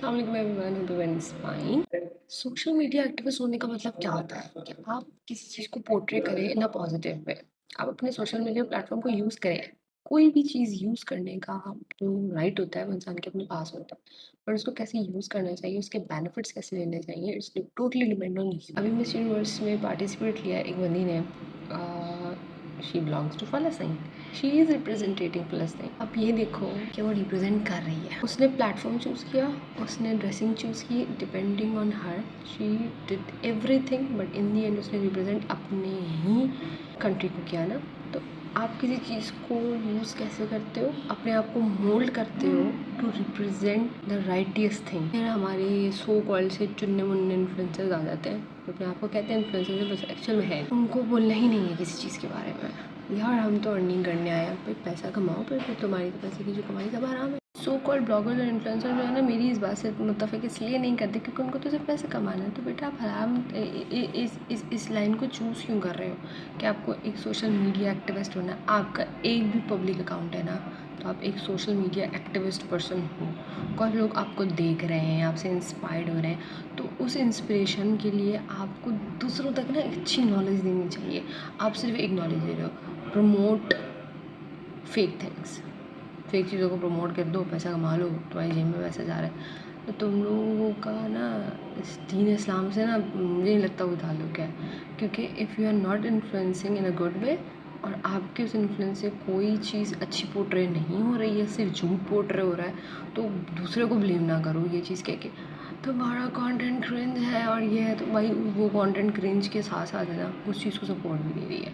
अस्सलाम everyone, hope everyone is fine. Social media activist होने का मतलब क्या होता है कि आप किसी चीज़ को पोर्ट्रे करें इन अ पॉजिटिव वे। आप अपने सोशल मीडिया प्लेटफॉर्म को यूज़ करें। कोई भी चीज़ यूज़ करने का जो राइट होता है वो इंसान के अपने पास होता है, पर उसको कैसे यूज़ करना चाहिए, उसके बेनिफिट्स कैसे लेने चाहिए, it's totally depend on you. अभी मिस यूनिवर्स में पार्टिसिपेट किया एक बंदी ने। She belongs to Palestine. She is representing Palestine. अब ये देखो कि वो रिप्रेजेंट कर रही है। उसने प्लेटफॉर्म चूज़ किया, उसने ड्रेसिंग चूज़ की, depending on her she did everything, but in the and उसने रिप्रेजेंट अपने ही कंट्री को किया ना। तो आप किसी चीज़ को यूज़ कैसे करते हो, अपने आप को मोल्ड करते हो टू रिप्रेजेंट द राइटियस्ट थिंग। फिर हमारे सो कॉल्ड से चुन्ने मुन्ने इन्फ्लुएंसर्स आ जाते हैं, जो अपने आप को कहते हैं इन्फ्लुएंसर, बस एक्चुअल में है। उनको बोलना ही नहीं है किसी चीज़ के बारे में। यार हम तो अर्निंग करने आए हैं, भाई पैसा कमाओ, फिर तुम्हारी तो पैसे की जो कमाई सब आराम है। सो कॉल्ड ब्लॉगर्स और इन्फ्लुएंसर जो है ना, मेरी इस बात से मुत्तफ़िक इसलिए नहीं करते क्योंकि उनको तो सिर्फ पैसे कमाना है। तो बेटा आप हराम इस लाइन को चूज़ क्यों कर रहे हो कि आपको एक सोशल मीडिया एक्टिविस्ट होना है। आपका एक भी पब्लिक अकाउंट है ना, तो आप एक सोशल मीडिया एक्टिविस्ट पर्सन हो। कुछ लोग आपको देख रहे हैं, आपसे इंस्पायर्ड हो रहे हैं, तो उस इंस्पिरेशन के लिए आपको दूसरों तक ना अच्छी नॉलेज देनी चाहिए। आप सिर्फ एक नॉलेज दे रहे हो, प्रमोट फेक थिंग्स। फेक चीज़ों को प्रमोट कर दो, पैसा कमा लो, तुम्हारी जेब में पैसा जा रहा है। तो तुम लोगों का ना इस दीन इस्लाम से ना मुझे नहीं लगता कोई ताल्लुक़ है, क्योंकि if you are not influencing in a good way और आपके उस इन्फ्लुएंस से कोई चीज़ अच्छी पोर्ट्रे नहीं हो रही है, सिर्फ झूठ पोर्ट्रे हो रहा है, तो दूसरे को ब्लेम ना करो ये चीज़ कह के तुम्हारा कंटेंट क्रिंज है और ये है। तो भाई वो कंटेंट क्रिंज के साथ साथ है ना, उस चीज़ को सपोर्ट भी नहीं रही है,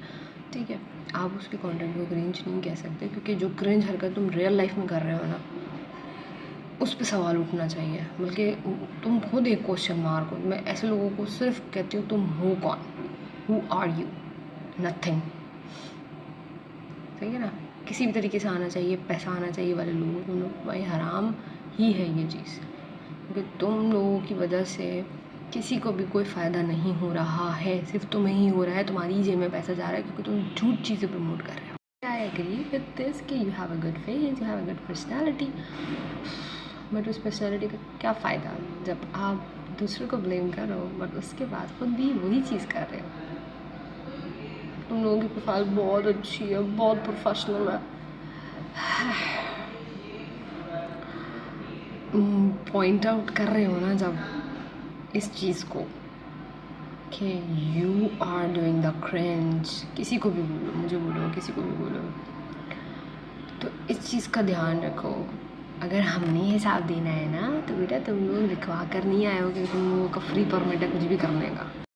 ठीक है। आप उसके कंटेंट को क्रिंज नहीं कह सकते, क्योंकि जो क्रिंज हरकत तुम रियल लाइफ में कर रहे हो ना, उस पे सवाल उठना चाहिए। बल्कि तुम खुद एक क्वेश्चन मार्क हो। मैं ऐसे लोगों को सिर्फ कहती हूँ, तुम हो कौन, हु आर यू, नथिंग। सही है ना। किसी भी तरीके से आना चाहिए, पैसा आना चाहिए वाले लोग, तुम लोग भाई हराम ही है ये चीज़, क्योंकि तुम लोगों की वजह से किसी को भी कोई फ़ायदा नहीं हो रहा है, सिर्फ तुम्हें ही हो रहा है। तुम्हारी जेब में पैसा जा रहा है क्योंकि तुम झूठ चीज़ें प्रमोट कर रहे हो। आई एग्री विद दिस कि you have a good face, you have a good personality, but उस पर्सनैलिटी का क्या फ़ायदा जब आप दूसरों को ब्लेम करो बट उसके बाद खुद भी वही चीज़ कर रहे हो। तुम लोगों की प्रोफाइल बहुत अच्छी है, बहुत प्रोफेशनल है, पॉइंट आउट कर रहे हो ना जब इस चीज़ को कि you are doing the cringe, किसी को भी बोलो, मुझे बोलो, किसी को भी बोलो, तो इस चीज़ का ध्यान रखो। अगर हमने हिसाब देना है ना, तो बेटा तुम लोग लिखवा कर नहीं आए हो कि तुम लोगों का फ्री परमिट है कुछ भी करने का।